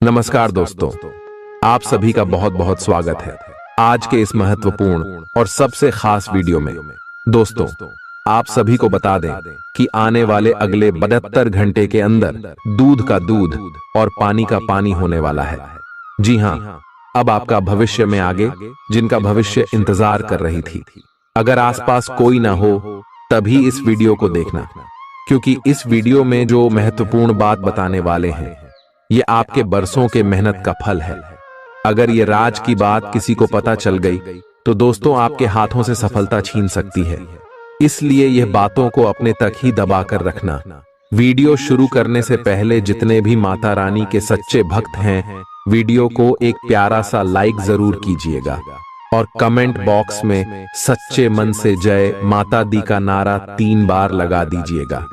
नमस्कार दोस्तों, आप सभी का बहुत बहुत स्वागत है आज के इस महत्वपूर्ण और सबसे खास वीडियो में। दोस्तों, आप सभी को बता दें कि आने वाले अगले 72 घंटे के अंदर दूध का दूध और पानी का पानी होने वाला है। जी हाँ, अब आपका भविष्य में आगे जिनका भविष्य इंतजार कर रही थी। अगर आसपास कोई ना हो तभी इस वीडियो को देखना, क्योंकि इस वीडियो में जो महत्वपूर्ण बात बताने वाले हैं ये आपके बरसों के मेहनत का फल है। अगर ये राज की बात किसी को पता चल गई तो दोस्तों आपके हाथों से सफलता छीन सकती है। इसलिए यह बातों को अपने तक ही दबा कर रखना। वीडियो शुरू करने से पहले जितने भी माता रानी के सच्चे भक्त हैं, वीडियो को एक प्यारा सा लाइक जरूर कीजिएगा और कमेंट बॉक्स में सच्चे मन से जय माता दी का नारा 3 बार लगा दीजिएगा।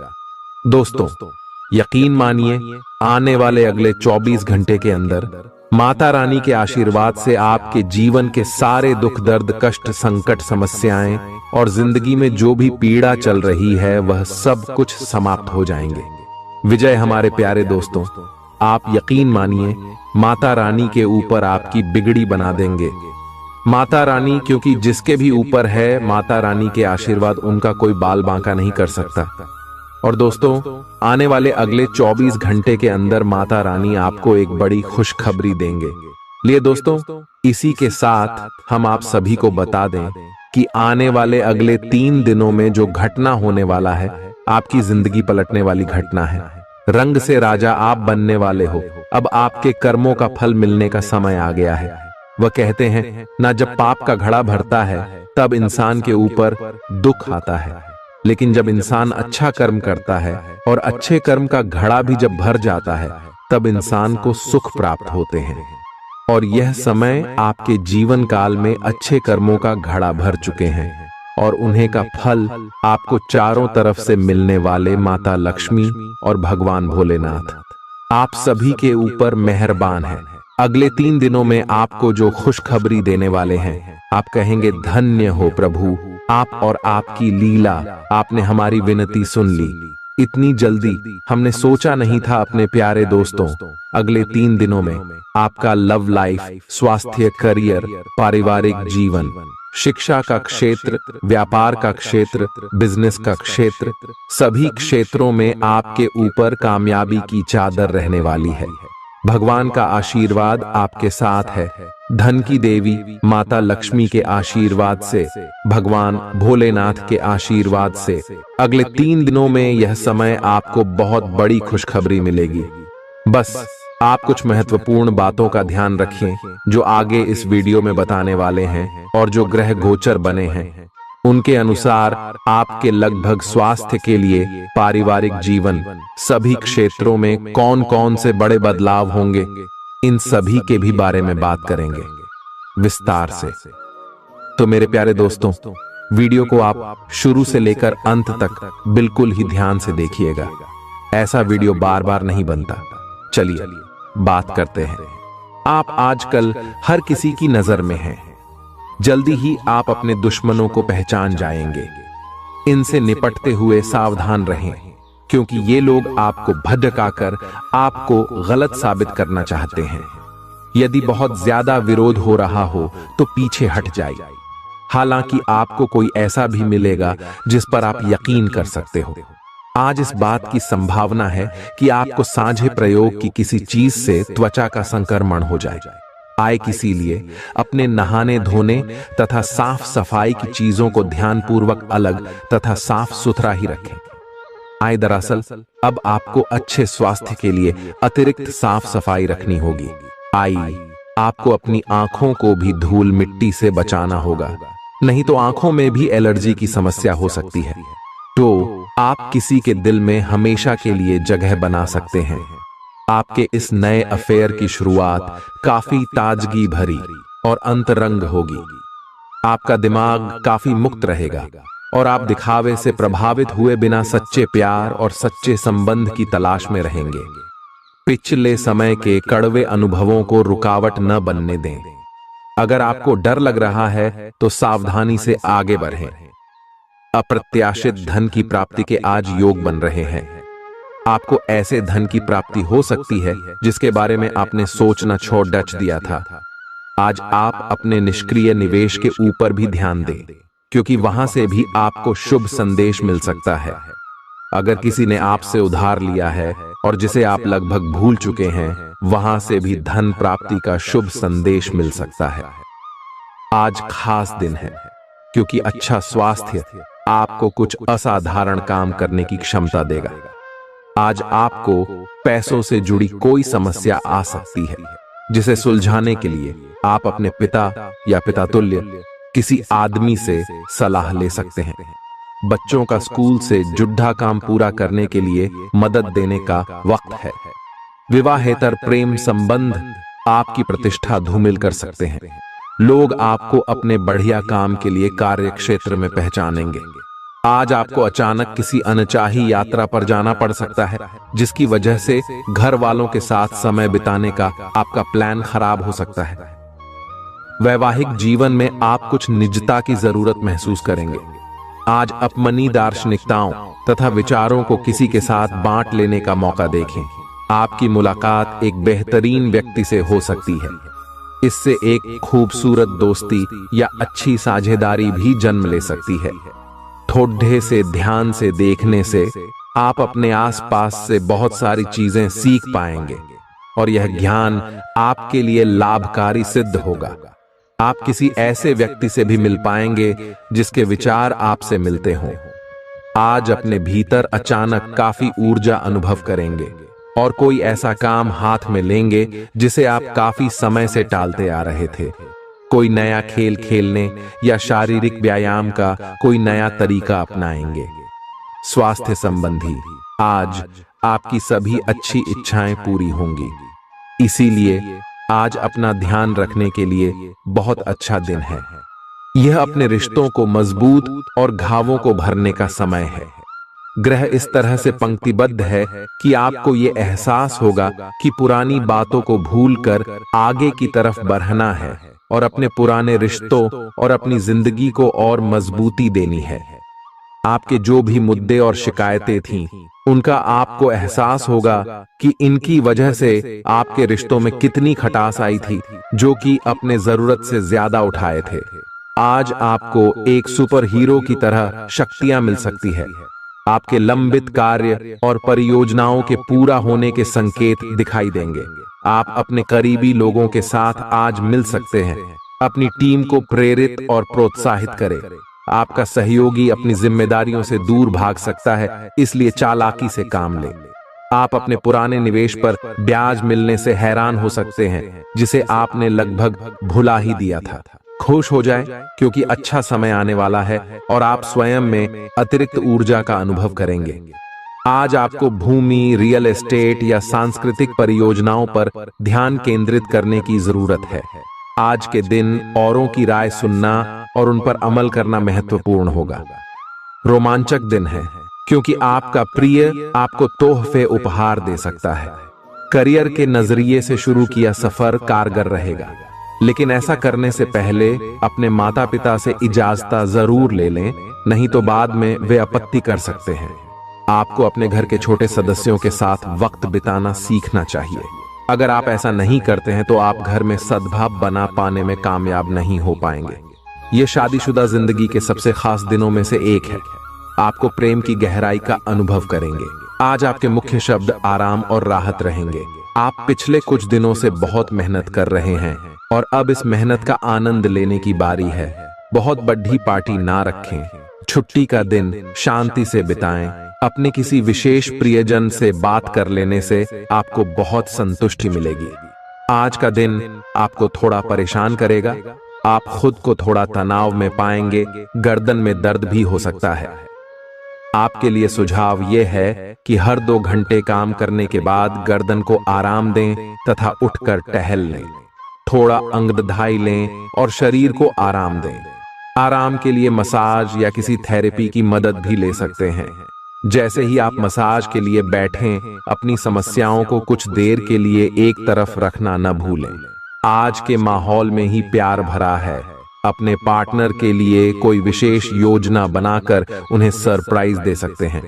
दोस्तों, यकीन मानिए, आने वाले अगले 24 घंटे के अंदर माता रानी के आशीर्वाद से आपके जीवन के सारे दुख दर्द कष्ट संकट समस्याएं और जिंदगी में जो भी पीड़ा चल रही है वह सब कुछ समाप्त हो जाएंगे। विजय हमारे प्यारे दोस्तों, आप यकीन मानिए माता रानी के ऊपर आपकी बिगड़ी बना देंगे। माता रानी, क्योंकि जिसके भी ऊपर है माता रानी के आशीर्वाद, उनका कोई बाल बांका नहीं कर सकता। और दोस्तों, आने वाले अगले 24 घंटे के अंदर माता रानी आपको एक बड़ी खुशखबरी देंगे। लिए दोस्तों, इसी के साथ हम आप सभी को बता दें कि आने वाले अगले 3 दिनों में जो घटना होने वाला है, आपकी जिंदगी पलटने वाली घटना है। रंग से राजा आप बनने वाले हो। अब आपके कर्मों का फल मिलने का समय आ गया है। वह कहते हैं ना, जब पाप का घड़ा भरता है तब इंसान के ऊपर दुख आता है, लेकिन जब इंसान अच्छा कर्म करता है और अच्छे कर्म का घड़ा भी जब भर जाता है तब इंसान को सुख प्राप्त होते हैं। और यह समय आपके जीवन काल में अच्छे कर्मों का घड़ा भर चुके हैं और उन्हें का फल आपको चारों तरफ से मिलने वाले माता लक्ष्मी और भगवान भोलेनाथ आप सभी के ऊपर मेहरबान है। अगले 3 दिनों में आपको जो खुशखबरी देने वाले हैं, आप कहेंगे धन्य हो प्रभु, आप और आपकी लीला, आपने हमारी विनती सुन ली। इतनी जल्दी हमने सोचा नहीं था। अपने प्यारे दोस्तों, अगले 3 दिनों में आपका लव लाइफ, स्वास्थ्य, करियर, पारिवारिक जीवन, शिक्षा का क्षेत्र, व्यापार का क्षेत्र, बिजनेस का क्षेत्र, सभी क्षेत्रों में आपके ऊपर कामयाबी की चादर रहने वाली है। भगवान का आशीर्वाद आपके साथ है। धन की देवी माता लक्ष्मी के आशीर्वाद से, भगवान भोलेनाथ के आशीर्वाद से अगले 3 दिनों में यह समय आपको बहुत बड़ी खुशखबरी मिलेगी। बस आप कुछ महत्वपूर्ण बातों का ध्यान रखें जो आगे इस वीडियो में बताने वाले हैं, और जो ग्रह गोचर बने हैं उनके अनुसार आपके लगभग स्वास्थ्य के लिए, पारिवारिक जीवन, सभी क्षेत्रों में कौन कौन से बड़े बदलाव होंगे, इन सभी के भी बारे में बात करेंगे विस्तार से। तो मेरे प्यारे दोस्तों, वीडियो को आप शुरू से लेकर अंत तक बिल्कुल ही ध्यान से देखिएगा। ऐसा वीडियो बार बार नहीं बनता। चलिए बात करते हैं। आप आजकल हर किसी की नजर में हैं। जल्दी ही आप अपने दुश्मनों को पहचान जाएंगे। इनसे निपटते हुए सावधान रहें, क्योंकि ये लोग आपको भड़काकर आपको गलत साबित करना चाहते हैं। यदि बहुत ज्यादा विरोध हो रहा हो तो पीछे हट जाइए। हालांकि आपको कोई ऐसा भी मिलेगा जिस पर आप यकीन कर सकते हो। आज इस बात की संभावना है कि आपको साझे प्रयोग की किसी चीज से त्वचा का संक्रमण हो जाए। आए किसी लिए अपने नहाने धोने तथा साफ सफाई की चीजों को ध्यानपूर्वक अलग तथा साफ सुथरा ही रखें। आए दरअसल अब आपको अच्छे स्वास्थ्य के लिए अतिरिक्त साफ सफाई रखनी होगी। आई आपको अपनी आंखों को भी धूल मिट्टी से बचाना होगा, नहीं तो आंखों में भी एलर्जी की समस्या हो सकती है। तो आप किसी के दिल में हमेशा के लिए जगह बना सकते हैं। आपके इस नए अफेयर की शुरुआत काफी ताजगी भरी और अंतरंग होगी। आपका दिमाग काफी मुक्त रहेगा और आप दिखावे से प्रभावित हुए बिना सच्चे प्यार और सच्चे संबंध की तलाश में रहेंगे। पिछले समय के कड़वे अनुभवों को रुकावट न बनने दें। अगर आपको डर लग रहा है तो सावधानी से आगे बढ़ें। अप्रत्याशित धन की प्राप्ति के आज योग बन रहे हैं। आपको ऐसे धन की प्राप्ति हो सकती है जिसके बारे में आपने सोचना छोड़ दिया था। आज आप अपने निष्क्रिय निवेश के ऊपर भी ध्यान दें, क्योंकि वहां से भी आपको शुभ संदेश मिल सकता है। अगर किसी ने आपसे उधार लिया है और जिसे आप लगभग भूल चुके हैं, वहां से भी धन प्राप्ति का शुभ संदेश मिल सकता है। आज खास दिन है, क्योंकि अच्छा स्वास्थ्य आपको कुछ असाधारण काम करने की क्षमता देगा। आज आपको पैसों से जुड़ी कोई समस्या आ सकती है, जिसे सुलझाने के लिए आप अपने पिता या पिता तुल्य किसी आदमी से सलाह ले सकते हैं। बच्चों का स्कूल से जुड़ा काम पूरा करने के लिए मदद देने का वक्त है। विवाहेतर प्रेम संबंध आपकी प्रतिष्ठा धूमिल कर सकते हैं। लोग आपको अपने बढ़िया काम के लिए कार्य क्षेत्र में पहचानेंगे। आज आपको अचानक किसी अनचाही यात्रा पर जाना पड़ सकता है, जिसकी वजह से घर वालों के साथ समय बिताने का आपका प्लान खराब हो सकता है। वैवाहिक जीवन में आप कुछ निजता की जरूरत महसूस करेंगे। आज अपनी दार्शनिकताओं तथा विचारों को किसी के साथ बांट लेने का मौका देखें। आपकी मुलाकात एक बेहतरीन व्यक्ति से हो सकती है। इससे एक खूबसूरत दोस्ती या अच्छी साझेदारी भी जन्म ले सकती है। थोड़े से ध्यान से देखने से आप अपने आसपास से बहुत सारी चीजें सीख पाएंगे और यह ज्ञान आपके लिए लाभकारी सिद्ध होगा। आप किसी ऐसे व्यक्ति से भी मिल पाएंगे जिसके विचार आपसे मिलते हों। आज अपने भीतर अचानक काफी ऊर्जा अनुभव करेंगे और कोई ऐसा काम हाथ में लेंगे जिसे आप काफी समय से टालते आ रहे थे। कोई नया खेल खेलने या शारीरिक व्यायाम का कोई नया तरीका अपनाएंगे। स्वास्थ्य संबंधी आज आपकी सभी अच्छी इच्छाएं पूरी होंगी। इसीलिए आज अपना ध्यान रखने के लिए बहुत अच्छा दिन है। यह अपने रिश्तों को मजबूत और घावों को भरने का समय है। ग्रह इस तरह से पंक्तिबद्ध है कि आपको ये एहसास होगा कि पुरानी बातों को भूलकर आगे की तरफ बढ़ना है और अपने पुराने रिश्तों और अपनी जिंदगी को और मजबूती देनी है। आपके जो भी मुद्दे और शिकायतें थीं, उनका आपको एहसास होगा कि इनकी वजह से आपके रिश्तों में कितनी खटास आई थी, जो कि अपने जरूरत से ज्यादा उठाए थे। आज आपको एक सुपर हीरो की तरह शक्तियां मिल सकती है। आपके लंबित कार्य और परियोजनाओं के पूरा होने के संकेत दिखाई देंगे। आप अपने करीबी लोगों के साथ आज मिल सकते हैं। अपनी टीम को प्रेरित और प्रोत्साहित करें। आपका सहयोगी अपनी जिम्मेदारियों से दूर भाग सकता है, इसलिए चालाकी से काम लें। आप अपने पुराने निवेश पर ब्याज मिलने से हैरान हो सकते हैं, जिसे आपने लगभग भुला ही दिया था। खुश हो जाएं, क्योंकि अच्छा समय आने वाला है और आप स्वयं में अतिरिक्त ऊर्जा का अनुभव करेंगे। आज आपको भूमि, रियल एस्टेट या सांस्कृतिक परियोजनाओं पर ध्यान केंद्रित करने की जरूरत है। आज के दिन औरों की राय सुनना और उन पर अमल करना महत्वपूर्ण होगा। रोमांचक दिन है, क्योंकि आपका प्रिय आपको तोहफे उपहार दे सकता है। करियर के नजरिए से शुरू किया सफर कारगर रहेगा, लेकिन ऐसा करने से पहले अपने माता पिता से इजाजत जरूर ले लें, नहीं तो बाद में वे आपत्ति कर सकते हैं। आपको अपने घर के छोटे सदस्यों के साथ वक्त बिताना सीखना चाहिए। अगर आप ऐसा नहीं करते हैं तो आप घर में सद्भाव बना पाने में कामयाब नहीं हो पाएंगे। ये शादीशुदा जिंदगी के सबसे खास दिनों में से एक है। आपको प्रेम की गहराई का अनुभव करेंगे। आज आपके मुख्य शब्द आराम और राहत रहेंगे। आप पिछले कुछ दिनों से बहुत मेहनत कर रहे हैं और अब इस मेहनत का आनंद लेने की बारी है। बहुत बड़ी पार्टी ना रखें। छुट्टी का दिन शांति से बिताएं। अपने किसी विशेष प्रियजन से बात कर लेने से आपको बहुत संतुष्टि मिलेगी। आज का दिन आपको थोड़ा परेशान करेगा। आप खुद को थोड़ा तनाव में पाएंगे। गर्दन में दर्द भी हो सकता है। आपके लिए सुझाव यह है कि हर 2 घंटे काम करने के बाद गर्दन को आराम दें तथा उठकर टहल लें। थोड़ा अंगदधाई लें और शरीर को आराम दें। आराम के लिए मसाज या किसी थेरेपी की मदद भी ले सकते हैं। जैसे ही आप मसाज के लिए बैठें, अपनी समस्याओं को कुछ देर के लिए एक तरफ रखना न भूलें। आज के माहौल में ही प्यार भरा है। अपने पार्टनर के लिए कोई विशेष योजना बनाकर उन्हें सरप्राइज दे सकते हैं।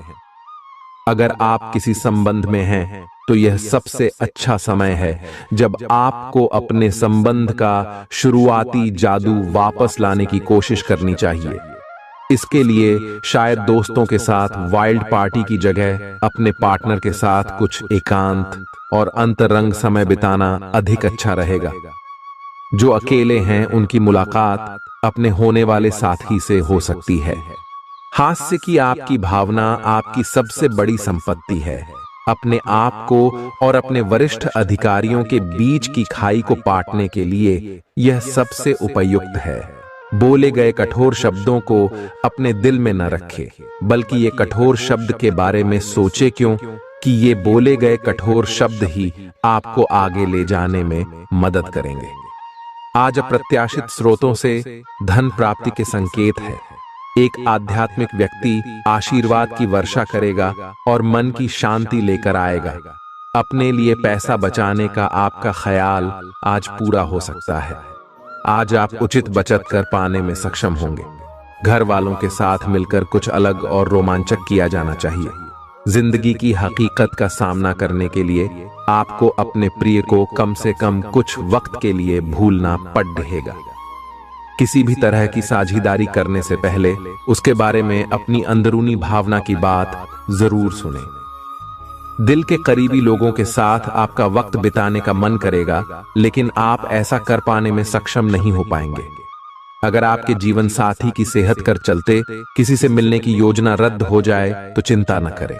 अगर आप किसी संबंध में हैं तो यह सबसे अच्छा समय है जब आपको अपने संबंध का शुरुआती जादू वापस लाने की कोशिश करनी चाहिए। इसके लिए शायद दोस्तों के साथ वाइल्ड पार्टी की जगह अपने पार्टनर के साथ कुछ एकांत और अंतरंग समय बिताना अधिक अच्छा रहेगा। जो अकेले हैं उनकी मुलाकात अपने होने वाले साथी से हो सकती है। हास्य की आपकी भावना आपकी सबसे बड़ी संपत्ति है। अपने आप को और अपने वरिष्ठ अधिकारियों के बीच की खाई को पाटने के लिए यह सबसे उपयुक्त है। बोले गए कठोर शब्दों को अपने दिल में न रखें, बल्कि ये कठोर शब्द के बारे में सोचे, क्यों कि ये बोले गए कठोर शब्द ही आपको आगे ले जाने में मदद करेंगे। आज अप्रत्याशित स्रोतों से धन प्राप्ति के संकेत है। एक आध्यात्मिक व्यक्ति आशीर्वाद की वर्षा करेगा और मन की शांति लेकर आएगा। अपने लिए पैसा बचाने का आपका ख्याल आज पूरा हो सकता है। आज आप उचित बचत कर पाने में सक्षम होंगे। घर वालों के साथ मिलकर कुछ अलग और रोमांचक किया जाना चाहिए। जिंदगी की हकीकत का सामना करने के लिए आपको अपने प्रिय को कम से कम कुछ वक्त के लिए भूलना पड़ रहेगा। किसी भी तरह की साझेदारी करने से पहले उसके बारे में अपनी अंदरूनी भावना की बात जरूर सुनें। दिल के करीबी लोगों के साथ आपका वक्त बिताने का मन करेगा, लेकिन आप ऐसा कर पाने में सक्षम नहीं हो पाएंगे। अगर आपके जीवन साथी की सेहत कर चलते किसी से मिलने की योजना रद्द हो जाए तो चिंता न करें,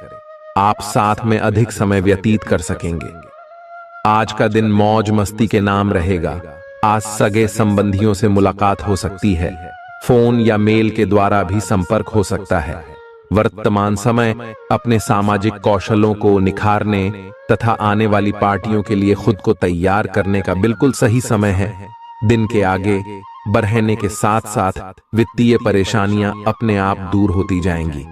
आप साथ में अधिक समय व्यतीत कर सकेंगे। आज का दिन मौज मस्ती के नाम रहेगा। आज सगे संबंधियों से मुलाकात हो सकती है। फोन या मेल के द्वारा भी संपर्क हो सकता है। वर्तमान समय अपने सामाजिक कौशलों को निखारने तथा आने वाली पार्टियों के लिए खुद को तैयार करने का बिल्कुल सही समय है। दिन के आगे बढ़ने के साथ साथ वित्तीय परेशानियां अपने आप दूर होती जाएंगी।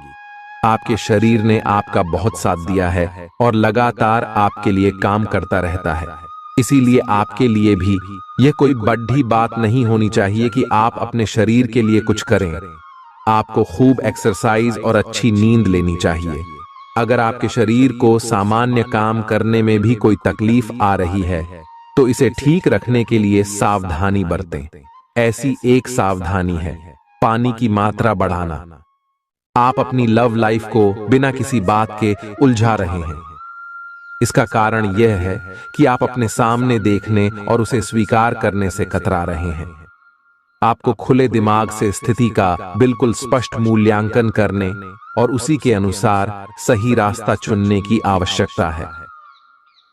आपके शरीर ने आपका बहुत साथ दिया है और लगातार आपके लिए काम करता रहता है। इसीलिए आपके लिए भी यह कोई बड़ी बात नहीं होनी चाहिए कि आप अपने शरीर के लिए कुछ करें। आपको खूब एक्सरसाइज और अच्छी नींद लेनी चाहिए। अगर आपके शरीर को सामान्य काम करने में भी कोई तकलीफ आ रही है तो इसे ठीक रखने के लिए सावधानी बरतें। ऐसी एक सावधानी है पानी की मात्रा बढ़ाना। आप अपनी लव लाइफ को बिना किसी बात के उलझा रहे हैं। इसका कारण यह है कि आप अपने सामने देखने और उसे स्वीकार करने से कतरा रहे हैं। आपको खुले दिमाग से स्थिति का बिल्कुल स्पष्ट मूल्यांकन करने और उसी के अनुसार सही रास्ता चुनने की आवश्यकता है।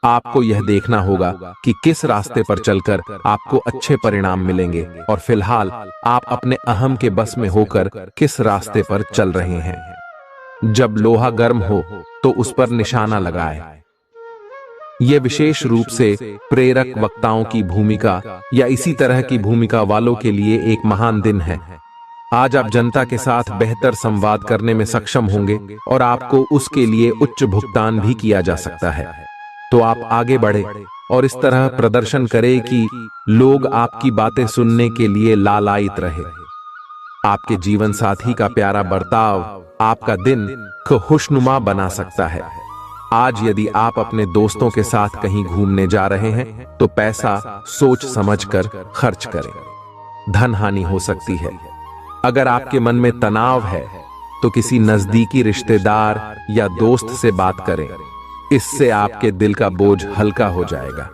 आपको यह देखना होगा कि किस रास्ते पर चलकर आपको अच्छे परिणाम मिलेंगे और फिलहाल आप अपने अहम के बस में होकर किस रास्ते पर चल रहे हैं। जब लोहा गर्म हो तो उस पर निशाना लगाएं। यह विशेष रूप से प्रेरक वक्ताओं की भूमिका या इसी तरह की भूमिका वालों के लिए एक महान दिन है। आज आप जनता के साथ बेहतर संवाद करने में सक्षम होंगे और आपको उसके लिए उच्च भुगतान भी किया जा सकता है। तो आप आगे बढ़े और इस तरह प्रदर्शन करें कि लोग आपकी बातें सुनने के लिए लालायित रहे। आपके जीवन साथी का प्यारा बर्ताव आपका दिन को खुशनुमा बना सकता है। आज यदि आप अपने दोस्तों के साथ कहीं घूमने जा रहे हैं तो पैसा सोच समझकर खर्च करें। धन हानि हो सकती है। अगर आपके मन में तनाव है तो किसी नजदीकी रिश्तेदार या दोस्त से बात करें। इससे आपके दिल का बोझ हल्का हो जाएगा।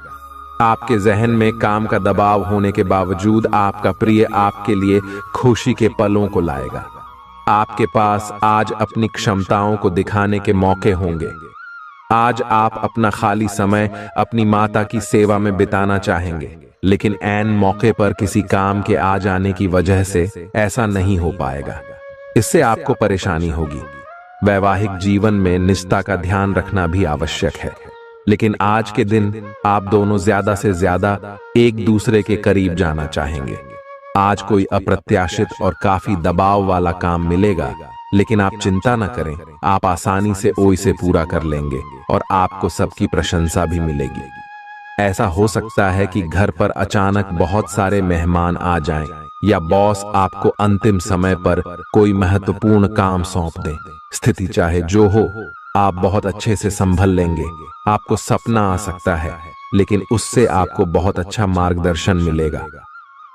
आपके जहन में काम का दबाव होने के बावजूद आपका प्रिय आपके लिए खुशी के पलों को लाएगा। आपके पास आज अपनी क्षमताओं को दिखाने के मौके होंगे। आज आप अपना खाली समय अपनी माता की सेवा में बिताना चाहेंगे, लेकिन ऐन मौके पर किसी काम के आ जाने की वजह से ऐसा नहीं हो पाएगा। इससे आपको परेशानी होगी। वैवाहिक जीवन में निष्ठा का ध्यान रखना भी आवश्यक है, लेकिन आज के दिन आप दोनों ज्यादा से ज्यादा एक दूसरे के करीब जाना चाहेंगे। आज कोई अप्रत्याशित और काफी दबाव वाला काम मिलेगा, लेकिन आप चिंता न करें, आप आसानी से इसे पूरा कर लेंगे और आपको सबकी प्रशंसा भी मिलेगी। ऐसा हो सकता है कि घर पर अचानक बहुत सारे मेहमान आ जाएं या बॉस आपको अंतिम समय पर कोई महत्वपूर्ण काम सौंप दे। स्थिति चाहे जो हो, आप बहुत अच्छे से संभल लेंगे। आपको सपना आ सकता है, लेकिन उससे आपको बहुत अच्छा मार्गदर्शन मिलेगा।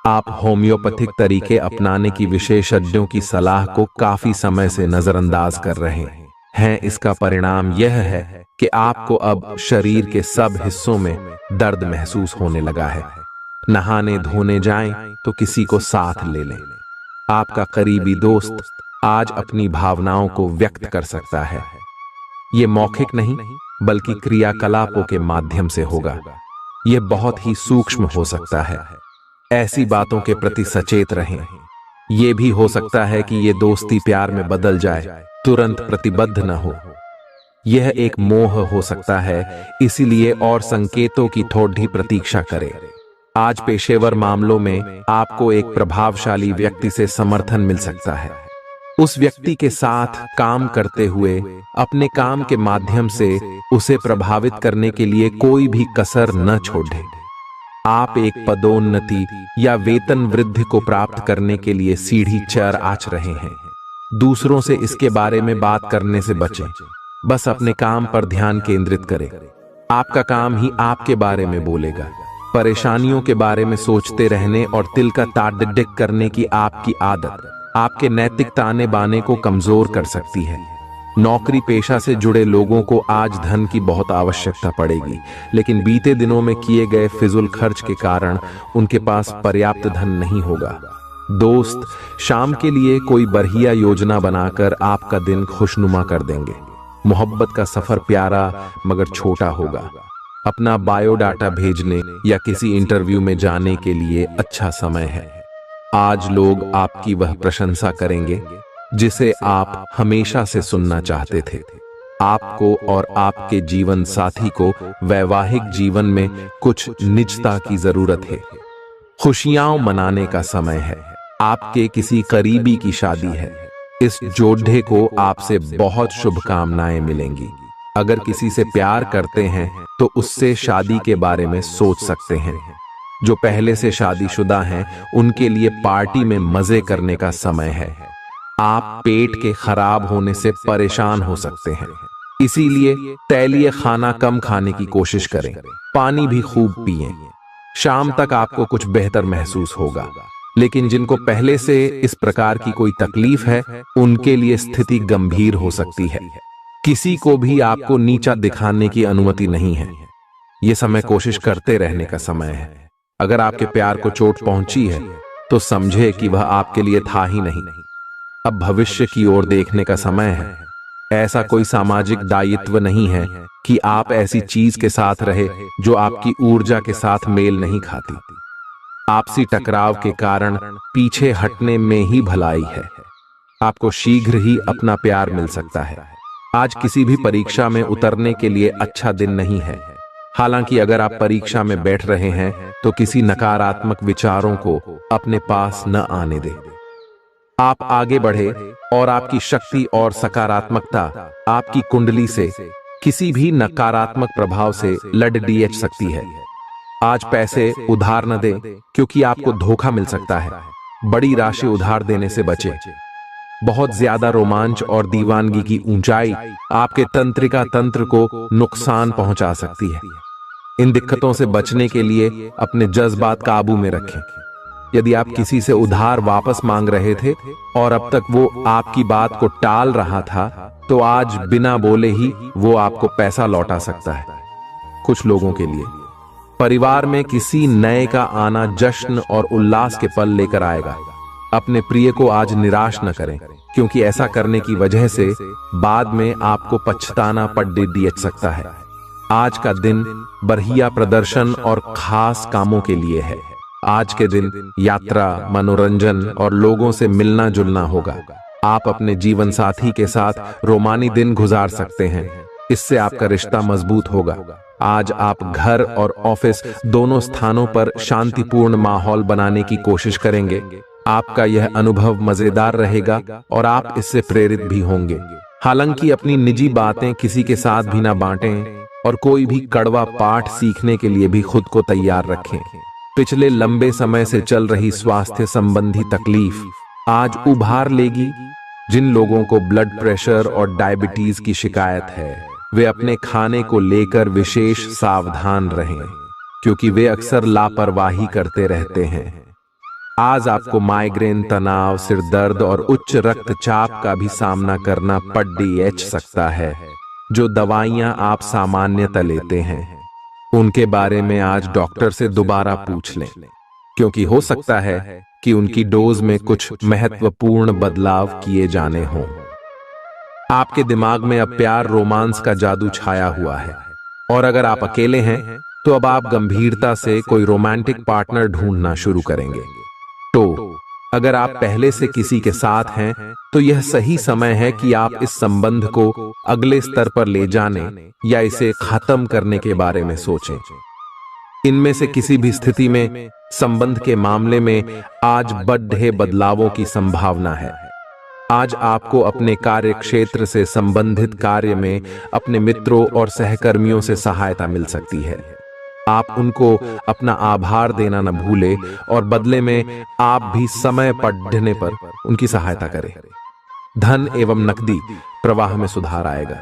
आप होम्योपैथिक तरीके अपनाने की विशेषज्ञों की सलाह को काफी समय से नजरअंदाज कर रहे हैं। इसका परिणाम यह है कि आपको अब शरीर के सब हिस्सों में दर्द महसूस होने लगा है। नहाने धोने जाएं तो किसी को साथ ले लें। आपका करीबी दोस्त आज अपनी भावनाओं को व्यक्त कर सकता है। ये मौखिक नहीं, बल्कि क्रियाकलापों के माध्यम से होगा। यह बहुत ही सूक्ष्म हो सकता है। ऐसी बातों के प्रति सचेत रहें। यह भी हो सकता है कि ये दोस्ती प्यार में बदल जाए, तुरंत प्रतिबद्ध न हो। यह एक मोह हो सकता है, इसीलिए और संकेतों की थोड़ी प्रतीक्षा करें। आज पेशेवर मामलों में आपको एक प्रभावशाली व्यक्ति से समर्थन मिल सकता है। उस व्यक्ति के साथ काम करते हुए अपने काम के माध्यम से उसे प्रभावित करने के लिए कोई भी कसर न छोड़ें। आप एक पदोन्नति या वेतन वृद्धि को प्राप्त करने के लिए सीढ़ी चढ़ आच रहे हैं। दूसरों से इसके बारे में बात करने से बचें। बस अपने काम पर ध्यान केंद्रित करें। आपका काम ही आपके बारे में बोलेगा। परेशानियों के बारे में सोचते रहने और तिल का ताड़ करने की आपकी आदत आपके नैतिक ताने बाने को कमजोर कर सकती है। नौकरी पेशा से जुड़े लोगों को आज धन की बहुत आवश्यकता पड़ेगी, लेकिन बीते दिनों में किए गए फिजूल खर्च के कारण उनके पास पर्याप्त धन नहीं होगा। दोस्त शाम के लिए कोई बढ़िया योजना बनाकर आपका दिन खुशनुमा कर देंगे। मोहब्बत का सफर प्यारा मगर छोटा होगा। अपना बायोडाटा भेजने या किसी इंटरव्यू में जाने के लिए अच्छा समय है। आज लोग आपकी वह प्रशंसा करेंगे जिसे आप हमेशा से सुनना चाहते थे। आपको और आपके जीवन साथी को वैवाहिक जीवन में कुछ निजता की जरूरत है। खुशियां मनाने का समय है। आपके किसी करीबी की शादी है। इस जोड़े को आपसे बहुत शुभकामनाएं मिलेंगी। अगर किसी से प्यार करते हैं तो उससे शादी के बारे में सोच सकते हैं। जो पहले से शादीशुदा हैं, उनके लिए पार्टी में मजे करने का समय है। आप पेट के खराब होने से परेशान हो सकते हैं, इसीलिए तैलीय खाना कम खाने की कोशिश करें। पानी भी खूब पिएं। शाम तक आपको कुछ बेहतर महसूस होगा, लेकिन जिनको पहले से इस प्रकार की कोई तकलीफ है, उनके लिए स्थिति गंभीर हो सकती है। किसी को भी आपको नीचा दिखाने की अनुमति नहीं है। यह समय कोशिश करते रहने का समय है। अगर आपके प्यार को चोट पहुंची है तो समझे कि वह आपके लिए था ही नहीं। अब भविष्य की ओर देखने का समय है। ऐसा कोई सामाजिक दायित्व नहीं है कि आप ऐसी चीज के साथ रहे जो आपकी ऊर्जा के साथ मेल नहीं खाती। आपसी टकराव के कारण पीछे हटने में ही भलाई है। आपको शीघ्र ही अपना प्यार मिल सकता है। आज किसी भी परीक्षा में उतरने के लिए अच्छा दिन नहीं है। हालांकि अगर आप परीक्षा में बैठ रहे हैं तो किसी नकारात्मक विचारों को अपने पास न आने दें। आप आगे बढ़े और आपकी शक्ति और सकारात्मकता आपकी कुंडली से किसी भी नकारात्मक प्रभाव से लड़ सकती है। आज पैसे उधार न दें, क्योंकि आपको धोखा मिल सकता है। बड़ी राशि उधार देने से बचें। बहुत ज्यादा रोमांच और दीवानगी की ऊंचाई आपके तंत्रिका तंत्र को नुकसान पहुंचा सकती है। इन दिक्कतों से बचने के लिए अपने जज्बात काबू में रखें। यदि आप किसी से उधार वापस मांग रहे थे और अब तक वो आपकी बात को टाल रहा था, तो आज बिना बोले ही वो आपको पैसा लौटा सकता है। कुछ लोगों के लिए परिवार में किसी नए का आना जश्न और उल्लास के पल लेकर आएगा। अपने प्रिय को आज निराश न करें, क्योंकि ऐसा करने की वजह से बाद में आपको पछताना पड़ सकता है। आज का दिन बढ़िया प्रदर्शन और खास कामों के लिए है। आज के दिन यात्रा, मनोरंजन और लोगों से मिलना जुलना होगा। आप अपने जीवन साथी के साथ रोमानी दिन गुजार सकते हैं। इससे आपका रिश्ता मजबूत होगा। आज आप घर और ऑफिस दोनों स्थानों पर शांतिपूर्ण माहौल बनाने की कोशिश करेंगे। आपका यह अनुभव मजेदार रहेगा और आप इससे प्रेरित भी होंगे। हालांकि अपनी निजी बातें किसी के साथ भी ना बांटें और कोई भी कड़वा पाठ सीखने के लिए भी खुद को तैयार रखें। पिछले लंबे समय से चल रही स्वास्थ्य संबंधी तकलीफ आज उभार लेगी, जिन लोगों को ब्लड प्रेशर और डायबिटीज की शिकायत है, वे अपने खाने को लेकर विशेष सावधान रहें, क्योंकि वे अक्सर लापरवाही करते रहते हैं। आज आपको माइग्रेन, तनाव, सिर दर्द और उच्च रक्तचाप का भी सामना करना पड़ सकता है। जो दवाइयां आप सामान्यतः लेते हैं, उनके बारे में आज डॉक्टर से दोबारा पूछ लें, क्योंकि हो सकता है कि उनकी डोज में कुछ महत्वपूर्ण बदलाव किए जाने हों। आपके दिमाग में अब प्यार, रोमांस का जादू छाया हुआ है, और अगर आप अकेले हैं तो अब आप गंभीरता से कोई रोमांटिक पार्टनर ढूंढना शुरू करेंगे। तो अगर आप पहले से किसी के साथ हैं तो यह सही समय है कि आप इस संबंध को अगले स्तर पर ले जाने या इसे खत्म करने के बारे में सोचें। इनमें से किसी भी स्थिति में संबंध के मामले में आज बड़े बदलावों की संभावना है। आज आपको अपने कार्य क्षेत्र से संबंधित कार्य में अपने मित्रों और सहकर्मियों से सहायता मिल सकती है। आप उनको अपना आभार देना न भूलें और बदले में आप भी समय पड़ने पर उनकी सहायता करें। धन एवं नकदी प्रवाह में सुधार आएगा।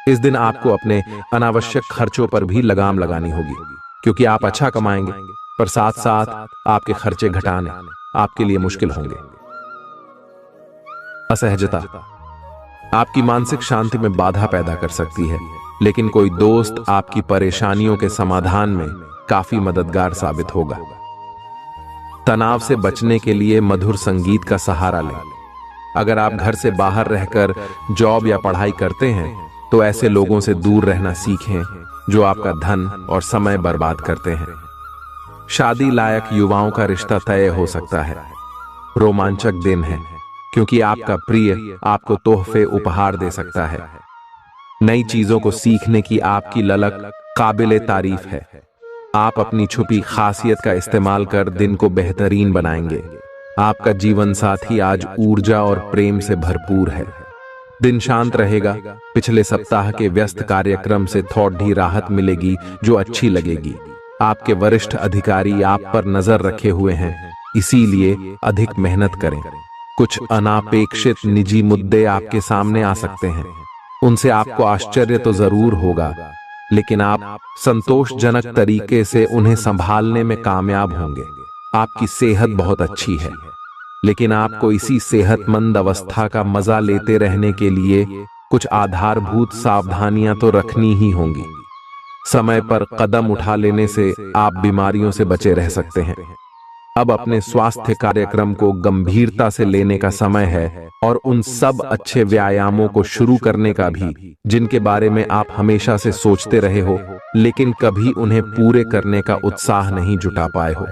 इस दिन आपको अपने अनावश्यक खर्चों पर भी लगाम लगानी होगी, क्योंकि आप अच्छा कमाएंगे, पर साथ साथ आपके खर्चे घटाने आपके लिए मुश्किल होंगे। असहजता आपकी मानसिक शांति में बाधा पैदा कर सकती है, लेकिन कोई दोस्त आपकी परेशानियों के समाधान में काफी मददगार साबित होगा। तनाव से बचने के लिए मधुर संगीत का सहारा लें। अगर आप घर से बाहर रहकर जॉब या पढ़ाई करते हैं तो ऐसे लोगों से दूर रहना सीखें जो आपका धन और समय बर्बाद करते हैं। शादी लायक युवाओं का रिश्ता तय हो सकता है। रोमांचक दिन है, क्योंकि आपका प्रिय आपको तोहफे उपहार दे सकता है। नई चीजों को सीखने की आपकी ललक काबिले तारीफ है। आप अपनी छुपी खासियत का इस्तेमाल कर दिन को बेहतरीन बनाएंगे। आपका जीवन साथी आज ऊर्जा और प्रेम से भरपूर है। दिन शांत रहेगा। पिछले सप्ताह के व्यस्त कार्यक्रम से थोड़ी राहत मिलेगी जो अच्छी लगेगी। आपके वरिष्ठ अधिकारी आप पर नजर रखे हुए हैं, इसीलिए अधिक मेहनत करें। कुछ अनापेक्षित निजी मुद्दे आपके सामने आ सकते हैं। उनसे आपको आश्चर्य तो जरूर होगा, लेकिन आप संतोषजनक तरीके से उन्हें संभालने में कामयाब होंगे। आपकी सेहत बहुत अच्छी है, लेकिन आपको इसी सेहतमंद अवस्था का मजा लेते रहने के लिए कुछ आधारभूत सावधानियां तो रखनी ही होंगी। समय पर कदम उठा लेने से आप बीमारियों से बचे रह सकते हैं। अब अपने स्वास्थ्य कार्यक्रम को गंभीरता से लेने का समय है और उन सब अच्छे व्यायामों को शुरू करने का भी जिनके बारे में आप हमेशा से सोचते रहे हो, लेकिन कभी उन्हें पूरे करने का उत्साह नहीं जुटा पाए हो।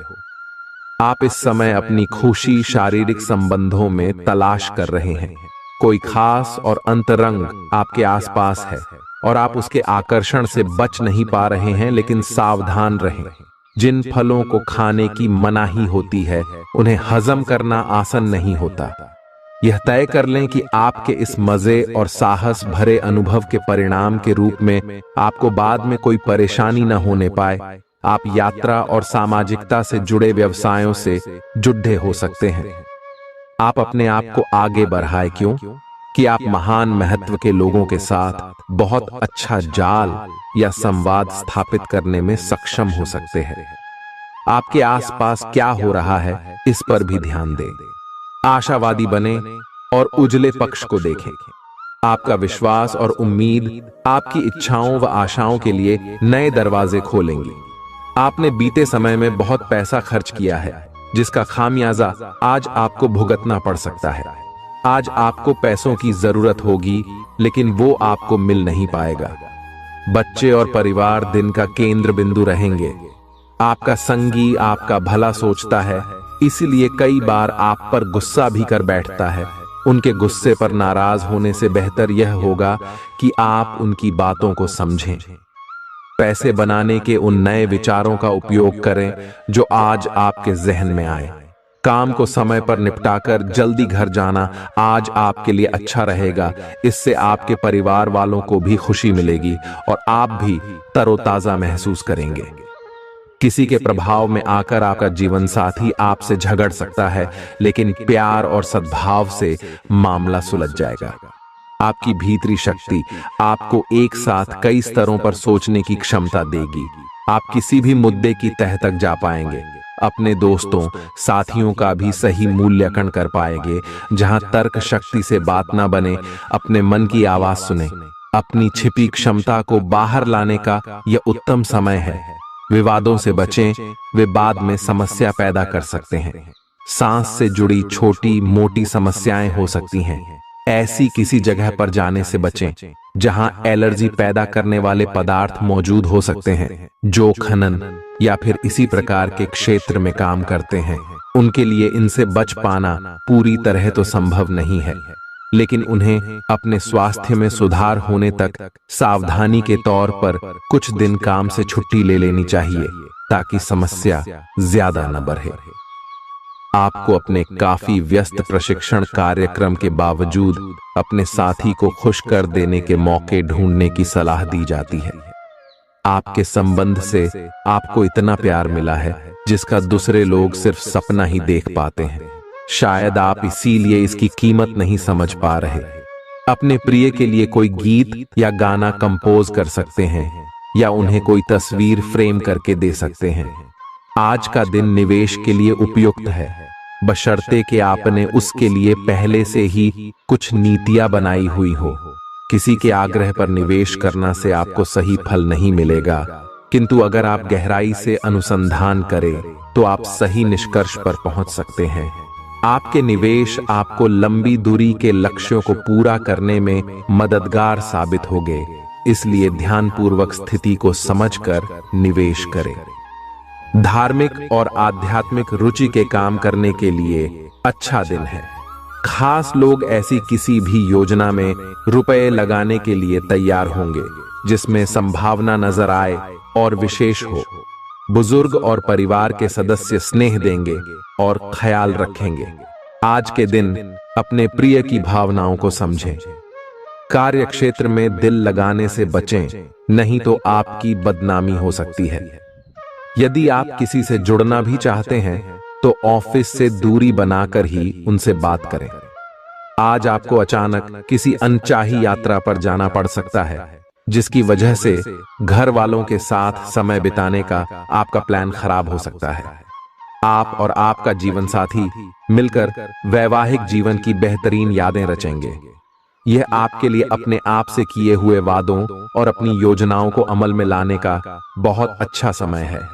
आप इस समय अपनी खुशी शारीरिक संबंधों में तलाश कर रहे हैं। कोई खास और अंतरंग आपके आसपास है और आप उसके आकर्षण से बच नहीं पा रहे हैं, लेकिन सावधान रहें। जिन फलों को खाने की मनाही होती है उन्हें हजम करना आसान नहीं होता। यह तय कर लें कि आपके इस मजे और साहस भरे अनुभव के परिणाम के रूप में आपको बाद में कोई परेशानी न होने पाए। आप यात्रा और सामाजिकता से जुड़े व्यवसायों से जुड़े हो सकते हैं। आप अपने आप को आगे बढ़ाएं, क्यों कि आप महान महत्व के लोगों के साथ बहुत अच्छा जाल या संवाद स्थापित करने में सक्षम हो सकते हैं। आपके आसपास क्या हो रहा है इस पर भी ध्यान दें। आशावादी बने और उजले पक्ष को देखें। आपका विश्वास और उम्मीद आपकी इच्छाओं व आशाओं के लिए नए दरवाजे खोलेंगी। आपने बीते समय में बहुत पैसा खर्च किया है, जिसका खामियाजा आज आपको भुगतना पड़ सकता है। आज आपको पैसों की जरूरत होगी, लेकिन वो आपको मिल नहीं पाएगा। बच्चे और परिवार दिन का केंद्र बिंदु रहेंगे। आपका संगी आपका भला सोचता है, इसलिए कई बार आप पर गुस्सा भी कर बैठता है। उनके गुस्से पर नाराज होने से बेहतर यह होगा कि आप उनकी बातों को समझें। पैसे बनाने के उन नए विचारों का उपयोग करें जो आज आपके जहन में आए। काम को समय पर निपटाकर जल्दी घर जाना आज आपके लिए अच्छा रहेगा। इससे आपके परिवार वालों को भी खुशी मिलेगी और आप भी तरोताजा महसूस करेंगे। किसी के प्रभाव में आकर आपका जीवन साथी आपसे झगड़ सकता है, लेकिन प्यार और सद्भाव से मामला सुलझ जाएगा। आपकी भीतरी शक्ति आपको एक साथ कई स्तरों पर सोचने की क्षमता देगी। आप किसी भी मुद्दे की तह तक जा पाएंगे। अपने दोस्तों साथियों का भी सही मूल्यांकन कर पाएंगे। जहां तर्क शक्ति से बात ना बने, अपने मन की आवाज सुने। अपनी छिपी क्षमता को बाहर लाने का यह उत्तम समय है। विवादों से बचें, वे बाद में समस्या पैदा कर सकते हैं। सांस से जुड़ी छोटी मोटी समस्याएं हो सकती हैं। ऐसी किसी जगह पर जाने से बचें जहां एलर्जी पैदा करने वाले पदार्थ मौजूद हो सकते हैं, जो खनन या फिर इसी प्रकार के क्षेत्र में काम करते हैं। उनके लिए इनसे बच पाना पूरी तरह तो संभव नहीं है, लेकिन उन्हें अपने स्वास्थ्य में सुधार होने तक सावधानी के तौर पर कुछ दिन काम से छुट्टी ले लेनी चाहिए, ताकि समस्या ज्यादा न बढ़े। आपको अपने काफी व्यस्त प्रशिक्षण कार्यक्रम के बावजूद अपने साथी को खुश कर देने के मौके ढूंढने की सलाह दी जाती है। आपके संबंध से आपको इतना प्यार मिला है जिसका दूसरे लोग सिर्फ सपना ही देख पाते हैं। शायद आप इसीलिए इसकी कीमत नहीं समझ पा रहे। अपने प्रिय के लिए कोई गीत या गाना कंपोज कर सकते हैं, या उन्हें कोई तस्वीर फ्रेम करके दे सकते हैं। आज का दिन निवेश के लिए उपयुक्त है, बशर्ते कि आपने उसके लिए पहले से ही कुछ नीतियां बनाई हुई हो। किसी के आग्रह पर निवेश करना से आपको सही फल नहीं मिलेगा, किंतु अगर आप गहराई से अनुसंधान करें तो आप सही निष्कर्ष पर पहुंच सकते हैं। आपके निवेश आपको लंबी दूरी के लक्ष्यों को पूरा करने में मददगार साबित होंगे, इसलिए ध्यानपूर्वक स्थिति को समझकर निवेश करें। धार्मिक और आध्यात्मिक रुचि के काम करने के लिए अच्छा दिन है। खास लोग ऐसी किसी भी योजना में रुपए लगाने के लिए तैयार होंगे जिसमें संभावना नजर आए और विशेष हो। बुजुर्ग और परिवार के सदस्य स्नेह देंगे और ख्याल रखेंगे। आज के दिन अपने प्रिय की भावनाओं को समझें। कार्य क्षेत्र में दिल लगाने से बचें, नहीं तो आपकी बदनामी हो सकती है। यदि आप किसी से जुड़ना भी चाहते हैं तो ऑफिस से दूरी बनाकर ही उनसे बात करें। आज आपको अचानक किसी अनचाही यात्रा पर जाना पड़ सकता है, जिसकी वजह से घर वालों के साथ समय बिताने का आपका प्लान खराब हो सकता है। आप और आपका जीवन साथी मिलकर वैवाहिक जीवन की बेहतरीन यादें रचेंगे। यह आपके लिए अपने आप से किए हुए वादों और अपनी योजनाओं को अमल में लाने का बहुत अच्छा समय है।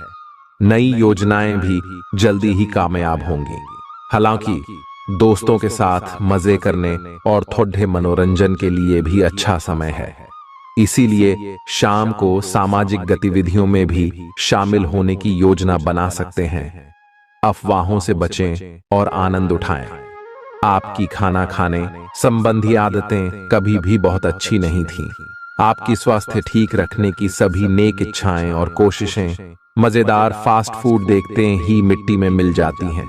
नई योजनाएं भी जल्दी ही कामयाब होंगी। हालांकि दोस्तों के साथ मजे करने और थोड़े मनोरंजन के लिए भी अच्छा समय है। इसीलिए शाम को सामाजिक गतिविधियों में भी शामिल होने की योजना बना सकते हैं। अफवाहों से बचें और आनंद उठाएं। आपकी खाना खाने संबंधी आदतें कभी भी बहुत अच्छी नहीं थीं। आपकी स्वास्थ्य ठीक रखने की सभी नेक इच्छाएं और कोशिशें मजेदार फास्ट फूड देखते ही मिट्टी में मिल जाती हैं।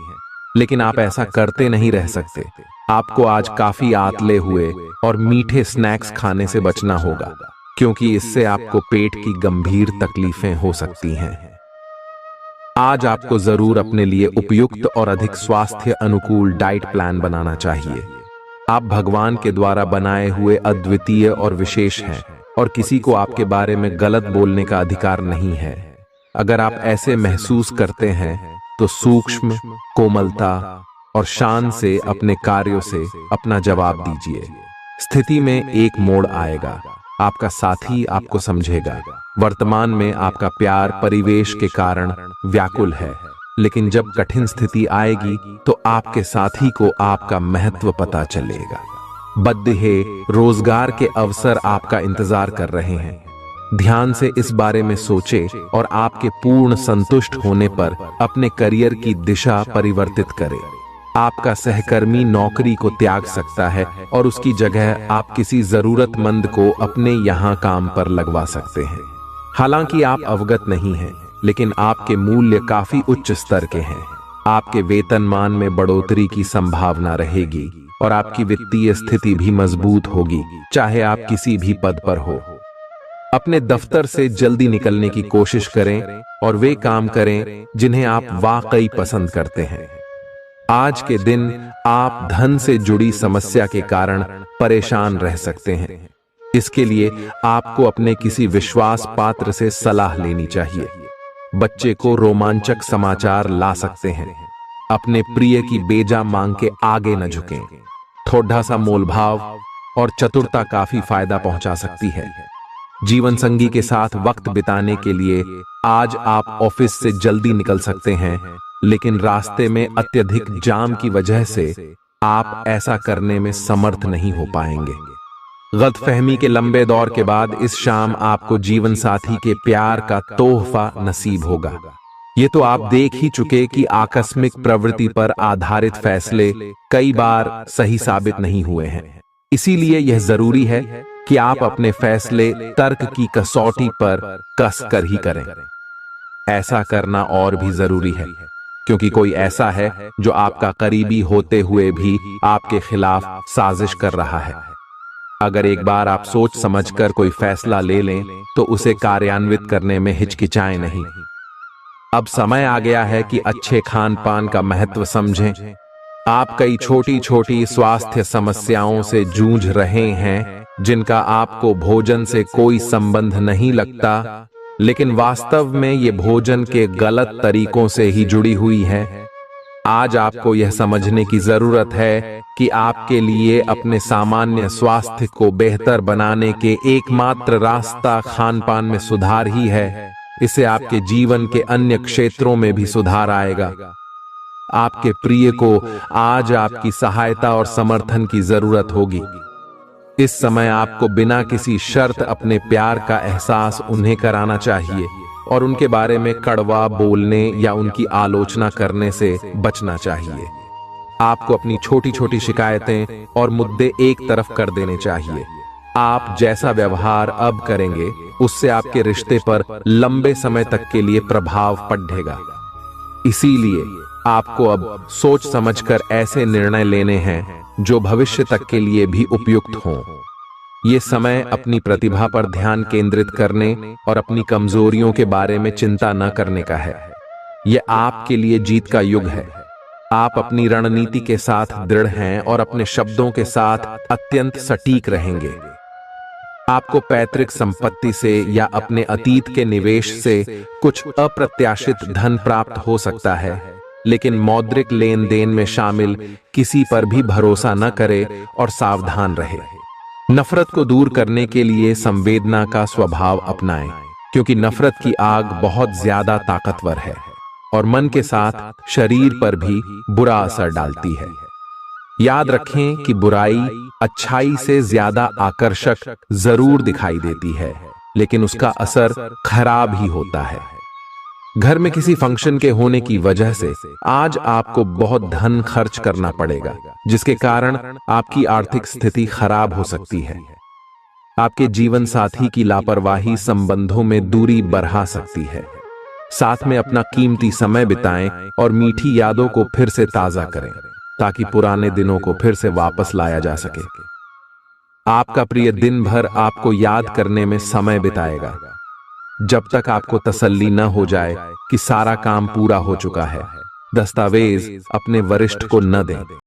लेकिन आप ऐसा करते नहीं रह सकते। आपको आज काफी आतले हुए और मीठे स्नैक्स खाने से बचना होगा, क्योंकि इससे आपको पेट की गंभीर तकलीफें हो सकती हैं। आज आपको जरूर अपने लिए उपयुक्त और अधिक स्वास्थ्य अनुकूल डाइट प्लान बनाना चाहिए। आप भगवान के द्वारा बनाए हुए अद्वितीय और विशेष हैं, और किसी को आपके बारे में गलत बोलने का अधिकार नहीं है। अगर आप ऐसे महसूस करते हैं तो सूक्ष्म, कोमलता और शान से अपने कार्यों से अपना जवाब दीजिए। स्थिति में एक मोड़ आएगा, आपका साथी आपको समझेगा। वर्तमान में आपका प्यार परिवेश के कारण व्याकुल है, लेकिन जब कठिन स्थिति आएगी तो आपके साथी को आपका महत्व पता चलेगा। बद्दे रोजगार के अवसर आपका इंतजार कर रहे हैं। ध्यान से इस बारे में सोचें और आपके पूर्ण संतुष्ट होने पर अपने करियर की दिशा परिवर्तित करें। आपका सहकर्मी नौकरी को त्याग सकता है और उसकी जगह आप किसी जरूरतमंद को अपने यहाँ काम पर लगवा सकते हैं। हालांकि आप अवगत नहीं हैं, लेकिन आपके मूल्य काफी उच्च स्तर के हैं। आपके वेतनमान में बढ़ोतरी की संभावना रहेगी और आपकी वित्तीय स्थिति भी मजबूत होगी, चाहे आप किसी भी पद पर हो। अपने दफ्तर से जल्दी निकलने की कोशिश करें और वे काम करें जिन्हें आप वाकई पसंद करते हैं। आज के दिन आप धन से जुड़ी समस्या के कारण परेशान रह सकते हैं। इसके लिए आपको अपने किसी विश्वास पात्र से सलाह लेनी चाहिए। बच्चे को रोमांचक समाचार ला सकते हैं। अपने प्रिय की बेजा मांग के आगे न झुकें। थोड़ा सा मोलभाव और चतुरता काफी फायदा पहुंचा सकती है। जीवन संगी के साथ वक्त बिताने के लिए आज आप ऑफिस से जल्दी निकल सकते हैं, लेकिन रास्ते में अत्यधिक जाम की वजह से आप ऐसा करने में समर्थ नहीं हो पाएंगे। गलतफहमी के लंबे दौर के बाद इस शाम आपको जीवन साथी के प्यार का तोहफा नसीब होगा। ये तो आप देख ही चुके कि आकस्मिक प्रवृत्ति पर आधारित फैसले कई बार सही साबित नहीं हुए हैं। इसीलिए यह जरूरी है कि आप अपने फैसले तर्क की कसौटी पर कस कर ही करें। ऐसा करना और भी जरूरी है क्योंकि कोई ऐसा है जो आपका करीबी होते हुए भी आपके खिलाफ साजिश कर रहा है। अगर एक बार आप सोच समझकर कोई फैसला ले लें तो उसे कार्यान्वित करने में हिचकिचाएं नहीं। अब समय आ गया है कि अच्छे खान पान का महत्व समझें। आप कई छोटी छोटी स्वास्थ्य समस्याओं से जूझ रहे हैं जिनका आपको भोजन से कोई संबंध नहीं लगता, लेकिन वास्तव में ये भोजन के गलत तरीकों से ही जुड़ी हुई है। आज आपको यह समझने की जरूरत है कि आपके लिए अपने सामान्य स्वास्थ्य को बेहतर बनाने के एकमात्र रास्ता खानपान में सुधार ही है। इससे आपके जीवन के अन्य क्षेत्रों में भी सुधार आएगा। आपके प्रिय को आज आपकी सहायता और समर्थन की जरूरत होगी। इस समय आपको बिना किसी शर्त अपने प्यार का एहसास उन्हें कराना चाहिए और उनके बारे में कड़वा बोलने या उनकी आलोचना करने से बचना चाहिए। आपको अपनी छोटी छोटी शिकायतें और मुद्दे एक तरफ कर देने चाहिए। आप जैसा व्यवहार अब करेंगे उससे आपके रिश्ते पर लंबे समय तक के लिए प्रभाव पड़ेगा। इसीलिए आपको अब सोच समझकर ऐसे निर्णय लेने हैं जो भविष्य तक के लिए भी उपयुक्त हों। ये समय अपनी प्रतिभा पर ध्यान केंद्रित करने और अपनी कमजोरियों के बारे में चिंता न करने का है। यह आपके लिए जीत का युग है। आप अपनी रणनीति के साथ दृढ़ हैं और अपने शब्दों के साथ अत्यंत सटीक रहेंगे। आपको पैतृक संपत्ति से या अपने अतीत के निवेश से कुछ अप्रत्याशित धन प्राप्त हो सकता है, लेकिन मौद्रिक लेन देन में शामिल किसी पर भी भरोसा न करे और सावधान रहे। नफरत को दूर करने के लिए संवेदना का स्वभाव अपनाएं, क्योंकि नफरत की आग बहुत ज्यादा ताकतवर है और मन के साथ शरीर पर भी बुरा असर डालती है। याद रखें कि बुराई अच्छाई से ज्यादा आकर्षक जरूर दिखाई देती है, लेकिन उसका असर खराब ही होता है। घर में किसी फंक्शन के होने की वजह से आज आपको बहुत धन खर्च करना पड़ेगा, जिसके कारण आपकी आर्थिक स्थिति खराब हो सकती है। आपके जीवन साथी की लापरवाही संबंधों में दूरी बढ़ा सकती है। साथ में अपना कीमती समय बिताएं और मीठी यादों को फिर से ताजा करें ताकि पुराने दिनों को फिर से वापस लाया जा सके। आपका प्रिय दिन भर आपको याद करने में समय बिताएगा जब तक आपको तसल्ली न हो जाए कि सारा काम पूरा हो चुका है। दस्तावेज अपने वरिष्ठ को न दें।